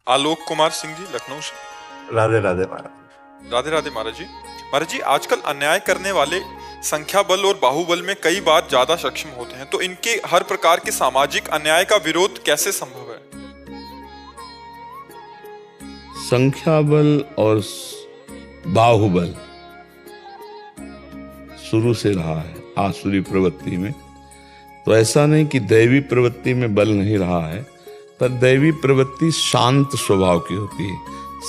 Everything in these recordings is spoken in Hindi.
आलोक कुमार सिंह जी, लखनऊ से। राधे राधे महाराज। राधे राधे महाराज जी। महाराज जी, आजकल अन्याय करने वाले संख्या बल और बाहुबल में कई बार ज्यादा सक्षम होते हैं, तो इनके हर प्रकार के सामाजिक अन्याय का विरोध कैसे संभव है? संख्या बल और बाहुबल शुरू से रहा है आसुरी प्रवृत्ति में। तो ऐसा नहीं कि दैवी प्रवृत्ति में बल नहीं रहा है, पर दैवी प्रवृत्ति शांत स्वभाव की होती है,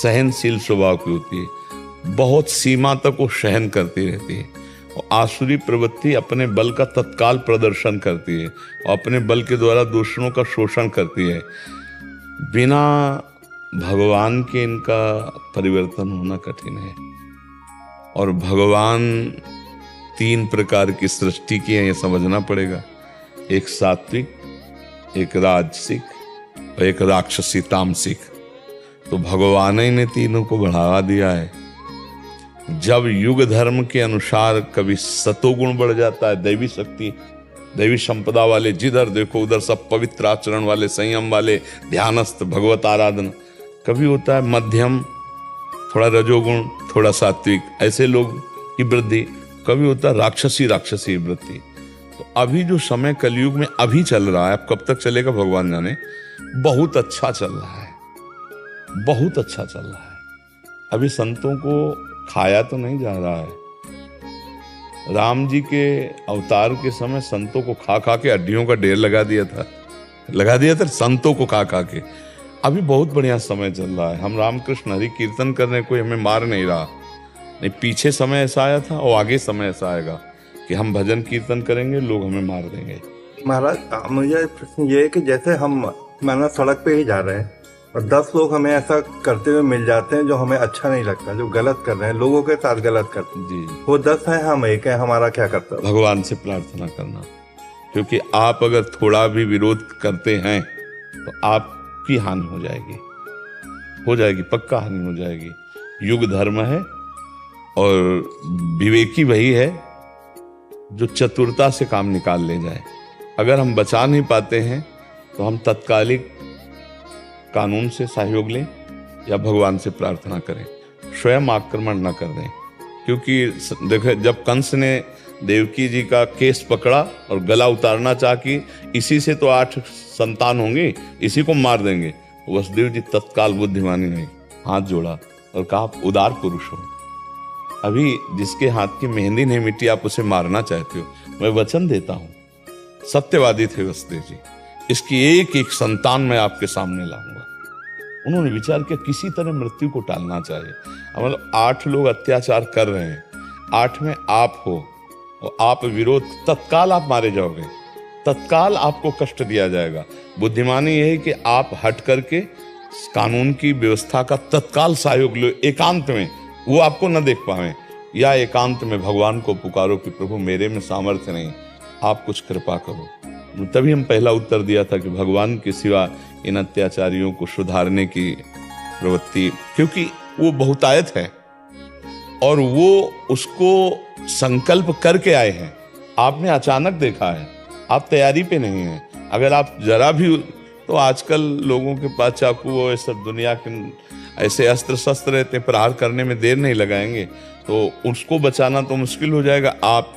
सहनशील स्वभाव की होती है, बहुत सीमा तक वो सहन करती रहती है। और आसुरी प्रवृत्ति अपने बल का तत्काल प्रदर्शन करती है और अपने बल के द्वारा दूसरों का शोषण करती है। बिना भगवान के इनका परिवर्तन होना कठिन है। और भगवान 3 प्रकार की सृष्टि की है, ये समझना पड़ेगा। एक सात्विक, एक राजसिक और एक राक्षसी तामसिक। तो भगवान ही ने तीनों को बढ़ावा दिया है। जब युग धर्म के अनुसार कभी सतोगुण बढ़ जाता है, दैवी शक्ति, दैवी संपदा वाले, जिधर देखो उधर सब पवित्र आचरण वाले, संयम वाले, ध्यानस्थ, भगवत आराधना। कभी होता है मध्यम, थोड़ा रजोगुण, थोड़ा सात्विक, ऐसे लोग की वृद्धि। कभी होता है राक्षसी वृद्धि। तो अभी जो समय कलयुग में अभी चल रहा है, अब कब तक चलेगा भगवान जाने, बहुत अच्छा चल रहा है, बहुत अच्छा चल रहा है। अभी संतों को खाया तो नहीं जा रहा है। राम जी के अवतार के समय संतों को खा खा के हड्डियों का ढेर लगा दिया था संतों को खा खा के। अभी बहुत बढ़िया समय चल रहा है। हम रामकृष्ण हरि कीर्तन करने कोई हमें मार नहीं रहा। नहीं, पीछे समय ऐसा आया था और आगे समय ऐसा आएगा कि हम भजन कीर्तन करेंगे, लोग हमें मार देंगे। महाराज, मुझे प्रश्न ये है कि जैसे हम माना सड़क पे ही जा रहे हैं और 10 लोग हमें ऐसा करते हुए मिल जाते हैं जो हमें अच्छा नहीं लगता, जो गलत कर रहे हैं, लोगों के साथ गलत करते हैं जी। वो 10 है, हम एक है, हमारा क्या कर्तव्य? भगवान से प्रार्थना करना। क्योंकि आप अगर थोड़ा भी विरोध करते हैं तो आपकी हानि हो जाएगी, पक्का हानि हो जाएगी। युग धर्म है और विवेकी वही है जो चतुरता से काम निकाल ले जाए। अगर हम बचा नहीं पाते हैं तो हम तत्कालिक कानून से सहयोग लें या भगवान से प्रार्थना करें, स्वयं आक्रमण न कर दें। क्योंकि देखो, जब कंस ने देवकी जी का केस पकड़ा और गला उतारना चाहा कि इसी से तो 8 संतान होंगे, इसी को मार देंगे, वसुदेव जी तत्काल बुद्धिमानी नहीं, हाथ जोड़ा और कहा आप उदार पुरुष हो। अभी जिसके हाथ की मेहंदी नहीं मिटी आप उसे मारना चाहते हो, मैं वचन देता हूं, सत्यवादी थे वसुदेव जी, इसकी एक एक संतान मैं आपके सामने लाऊंगा। उन्होंने विचार किया किसी तरह मृत्यु को टालना चाहिए। मतलब 8 लोग अत्याचार कर रहे हैं, 8 में आप हो और आप विरोध, तत्काल आप मारे जाओगे, तत्काल आपको कष्ट दिया जाएगा। बुद्धिमानी यह है कि आप हट करके कानून की व्यवस्था का तत्काल सहयोग लो, एकांत में, वो आपको न देख पाए, या एकांत में भगवान को पुकारो कि प्रभु मेरे में सामर्थ्य नहीं, आप कुछ कृपा करो। तभी हम पहला उत्तर दिया था कि भगवान के सिवा इन अत्याचारियों को सुधारने की प्रवृत्ति, क्योंकि वो बहुतायत है और वो उसको संकल्प करके आए हैं। आपने अचानक देखा है, आप तैयारी पे नहीं हैं। अगर आप जरा भी, तो आजकल लोगों के पास चाकू और सब दुनिया के ऐसे अस्त्र शस्त्र रहते, प्रहार करने में देर नहीं लगाएंगे, तो उसको बचाना तो मुश्किल हो जाएगा, आप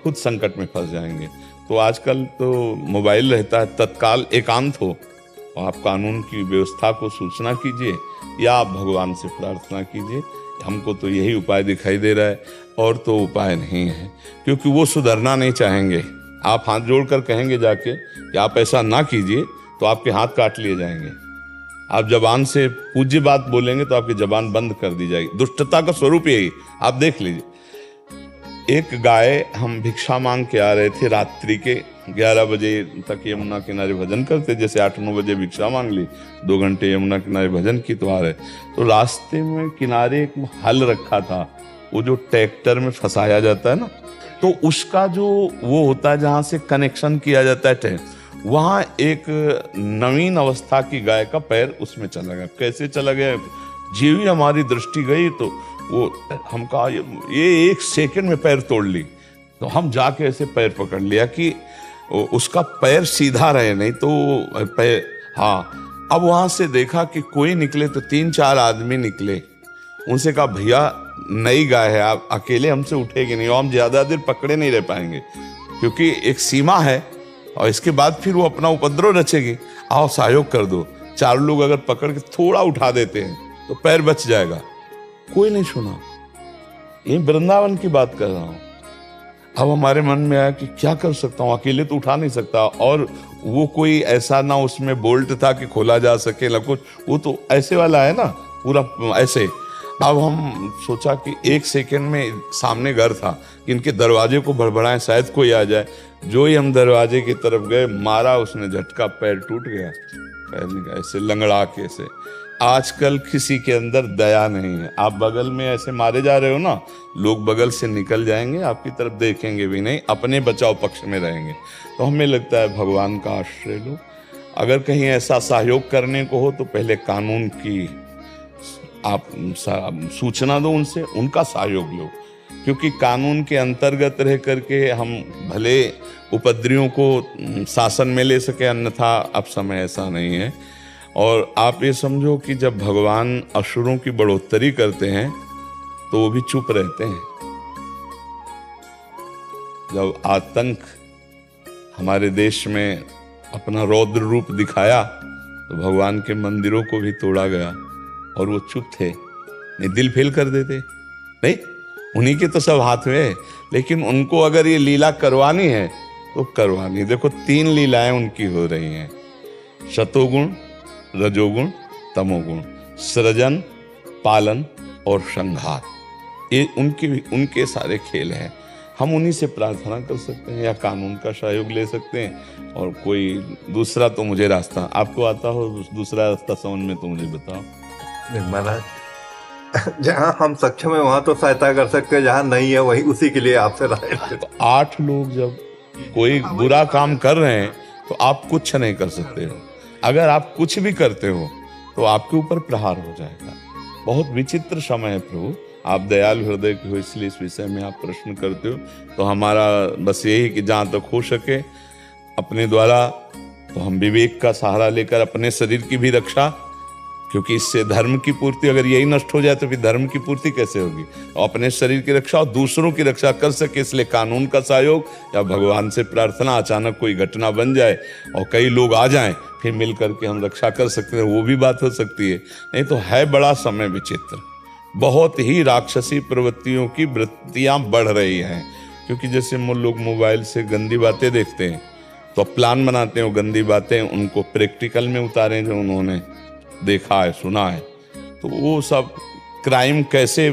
खुद संकट में फंस जाएंगे। तो आजकल तो मोबाइल रहता है, तत्काल एकांत हो और आप कानून की व्यवस्था को सूचना कीजिए या आप भगवान से प्रार्थना कीजिए। हमको तो यही उपाय दिखाई दे रहा है, और तो उपाय नहीं है, क्योंकि वो सुधरना नहीं चाहेंगे। आप हाथ जोड़कर कहेंगे जाके कि आप ऐसा ना कीजिए तो आपके हाथ काट लिए जाएंगे। आप जबान से पूज्य बात बोलेंगे तो आपकी जबान बंद कर दी जाएगी। दुष्टता का स्वरूप यही, आप देख लीजिए। एक गाय, हम भिक्षा मांग के आ रहे थे, रात्रि के 11 बजे तक यमुना किनारे भजन करते, जैसे 8-9 बजे भिक्षा मांग ली, 2 घंटे यमुना किनारे भजन की तो आ रहे। तो रास्ते में किनारे एक हल रखा था, वो जो ट्रैक्टर में फंसाया जाता है ना, तो उसका जो वो होता है जहाँ से कनेक्शन किया जाता है, वहाँ एक नवीन अवस्था की गाय का पैर उसमें चला गया। कैसे चला गया, जी भी हमारी दृष्टि गई तो वो, हम कहा ये 1 सेकंड में पैर तोड़ ली। तो हम जाके ऐसे पैर पकड़ लिया कि उसका पैर सीधा रहे, नहीं तो पैर, हाँ, अब वहां से देखा कि कोई निकले तो 3-4 आदमी निकले। उनसे कहा भैया नई गाय है, आप अकेले हमसे उठेगी नहीं और हम ज्यादा देर पकड़े नहीं रह पाएंगे क्योंकि एक सीमा है और इसके बाद फिर वो अपना उपद्रव रचेगी, आओ सहयोग कर दो। 4 लोग अगर पकड़ के थोड़ा उठा देते हैं तो पैर बच जाएगा। कोई नहीं सुना। ये वृंदावन की बात कर रहा हूं। अब हमारे मन में आया कि क्या कर सकता हूं, अकेले तो उठा नहीं सकता, और वो कोई ऐसा ना उसमें बोल्ट था कि खोला जा सके ना कुछ, वो तो ऐसे वाला है ना पूरा ऐसे। अब हम सोचा कि 1 सेकंड में सामने घर था कि इनके दरवाजे को भड़बड़ाएं शायद कोई आ जाए। जो ही हम दरवाजे की तरफ गए, मारा उसने झटका, पैर टूट गया, पैर ऐसे लंगड़ा के ऐसे। आजकल किसी के अंदर दया नहीं है। आप बगल में ऐसे मारे जा रहे हो ना, लोग बगल से निकल जाएंगे, आपकी तरफ देखेंगे भी नहीं, अपने बचाव पक्ष में रहेंगे। तो हमें लगता है भगवान का आश्रय लो। अगर कहीं ऐसा सहयोग करने को हो तो पहले कानून की आप सूचना दो, उनसे उनका सहयोग लो, क्योंकि कानून के अंतर्गत रह करके हम भले उपद्रवियों को शासन में ले सके, अन्यथा अब समय ऐसा नहीं है। और आप ये समझो कि जब भगवान असुरों की बढ़ोतरी करते हैं तो वो भी चुप रहते हैं। जब आतंक हमारे देश में अपना रौद्र रूप दिखाया तो भगवान के मंदिरों को भी तोड़ा गया और वो चुप थे, नहीं दिल फेल कर देते, नहीं उन्हीं के तो सब हाथ में है, लेकिन उनको अगर ये लीला करवानी है तो करवानी। देखो 3 लीलाएं उनकी हो रही हैं, शतोगुण, रजोगुण, तमोगुण, सृजन, पालन और संहार। ये उनके सारे खेल हैं। हम उन्हीं से प्रार्थना कर सकते हैं या कानून का सहयोग ले सकते हैं, और कोई दूसरा तो मुझे रास्ता, आपको आता हो दूसरा रास्ता समझ में तो मुझे बताओ। महाराज जहाँ हम सक्षम है वहां तो सहायता कर सकते हैं, जहाँ नहीं है वही उसी के लिए आपसे राय। तो 8 लोग जब कोई बुरा काम कर रहे हैं तो आप कुछ नहीं कर सकते हो। अगर आप कुछ भी करते हो तो आपके ऊपर प्रहार हो जाएगा। बहुत विचित्र समय है प्रभु, आप दयालु हृदय के हो, इसलिए इस विषय में आप प्रश्न करते हो। तो हमारा बस यही कि जहाँ तक हो सके अपने द्वारा, तो हम विवेक का सहारा लेकर अपने शरीर की भी रक्षा, क्योंकि इससे धर्म की पूर्ति, अगर यही नष्ट हो जाए तो फिर धर्म की पूर्ति कैसे होगी। और अपने शरीर की रक्षा और दूसरों की रक्षा कर सके, इसलिए कानून का सहयोग या भगवान से प्रार्थना। अचानक कोई घटना बन जाए और कई लोग आ जाएं, फिर मिल करके हम रक्षा कर सकते हैं, वो भी बात हो सकती है। नहीं तो है बड़ा समय विचित्र, बहुत ही राक्षसी प्रवृत्तियों की वृत्तियां बढ़ रही हैं। क्योंकि जैसे लोग मोबाइल से गंदी बातें देखते हैं तो प्लान बनाते हैं, वो गंदी बातें उनको प्रैक्टिकल में उतारें जो उन्होंने देखा है, सुना है। तो वो सब क्राइम कैसे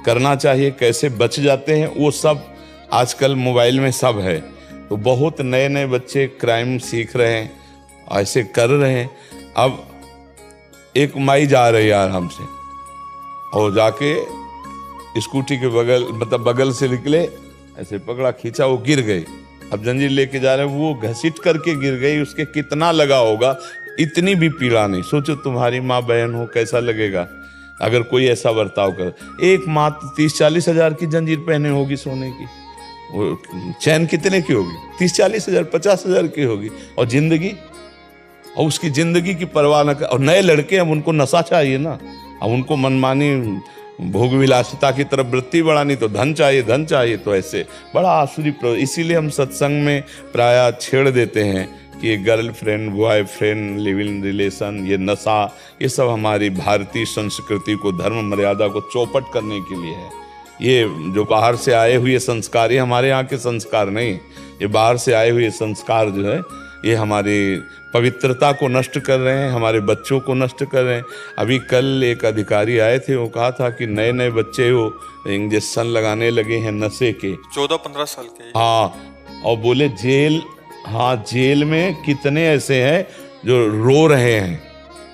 करना चाहिए, कैसे बच जाते हैं, वो सब आजकल मोबाइल में सब है। तो बहुत नए नए बच्चे क्राइम सीख रहे हैं, ऐसे कर रहे हैं। अब एक माई जा रही है आराम से और जाके स्कूटी के बगल, मतलब बगल से निकले, ऐसे पकड़ा, खींचा, वो गिर गई। अब जंजीर लेके जा रहे हैं, वो घसीट करके गिर गई, उसके कितना लगा होगा, इतनी भी पीड़ा नहीं। सोचो तुम्हारी माँ बहन हो, कैसा लगेगा अगर कोई ऐसा बर्ताव कर। एक माँ 30-40 हजार की जंजीर पहने होगी सोने की, वो चैन कितने की होगी? 30-40 हजार, 50 हजार की होगी। और जिंदगी, और उसकी जिंदगी की परवाह न कर। और नए लड़के, अब उनको नशा चाहिए ना, अब उनको मनमानी भोग विलासिता की तरफ वृत्ति बढ़ानी, तो धन चाहिए, धन चाहिए। तो ऐसे बड़ा आसुरी इसीलिए हम सत्संग में प्रायः छेड़ देते हैं कि ये girlfriend, boyfriend, live in relation, ये नशा, ये सब हमारी भारतीय संस्कृति को, धर्म मर्यादा को चौपट करने के लिए है। ये जो बाहर से आए हुए संस्कार, ये हमारे यहाँ के संस्कार नहीं, ये बाहर से आए हुए संस्कार जो है ये हमारी पवित्रता को नष्ट कर रहे हैं, हमारे बच्चों को नष्ट कर रहे हैं। अभी कल एक अधिकारी आए थे, वो कहा था कि नए नए बच्चे वो इंजेक्शन लगाने लगे हैं नशे के, 14-15 साल के। हाँ, और बोले जेल, हाँ जेल में कितने ऐसे हैं जो रो रहे हैं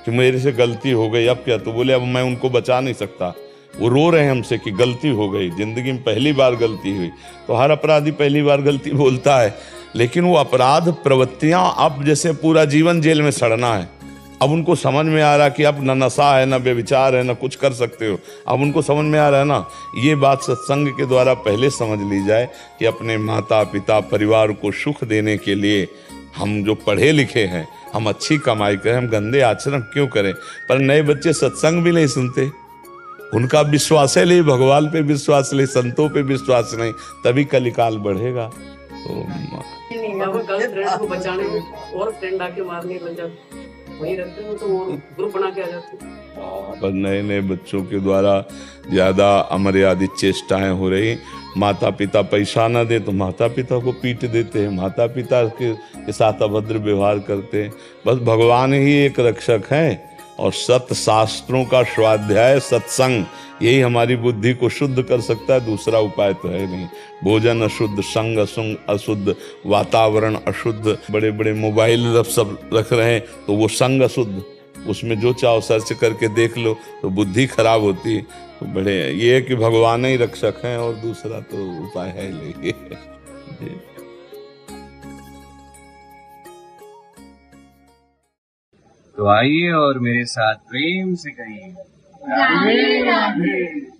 कि मेरे से गलती हो गई, अब क्या। तो बोले अब मैं उनको बचा नहीं सकता, वो रो रहे हैं हमसे कि गलती हो गई, जिंदगी में पहली बार गलती हुई। तो हर अपराधी पहली बार गलती बोलता है, लेकिन वो अपराध प्रवृत्तियां अब जैसे पूरा जीवन जेल में सड़ना है। अब उनको समझ में आ रहा कि अब न नशा है, न व्यभिचार है, न कुछ कर सकते हो। अब उनको समझ में आ रहा है ना, ये बात सत्संग के द्वारा पहले समझ ली जाए कि अपने माता पिता परिवार को सुख देने के लिए हम जो पढ़े लिखे हैं, हम अच्छी कमाई करें, हम गंदे आचरण क्यों करें? पर नए बच्चे सत्संग भी नहीं सुनते, उनका विश्वास है नहीं, भगवान पे विश्वास नहीं, संतों पे विश्वास नहीं, तभी कलिकाल बढ़ेगा। तो गर्लफ्रेंड को बचाने में और फ्रेंड आके मारने लग जाते, वही रहते हैं तो वो ग्रुप बना के आ जाते हैं। पर नए नए बच्चों के द्वारा ज्यादा अमर्यादित चेष्टाएं हो रही। माता पिता पैसा न दे तो माता पिता को पीट देते हैं, माता पिता के साथ अभद्र व्यवहार करते हैं। बस भगवान ही एक रक्षक हैं और सत शास्त्रों का स्वाध्याय सत्संग, यही हमारी बुद्धि को शुद्ध कर सकता है, दूसरा उपाय तो है नहीं। भोजन अशुद्ध, संग अशुद्ध, वातावरण अशुद्ध, बड़े बड़े मोबाइल सब रख रहे हैं तो वो संग अशुद्ध, उसमें जो चाहो सर्च करके देख लो तो बुद्धि खराब होती है। तो बड़े ये है कि भगवान ही रक्षक हैं और दूसरा तो उपाय है नहीं। तो आइए और मेरे साथ प्रेम से कहिए राधे राधे।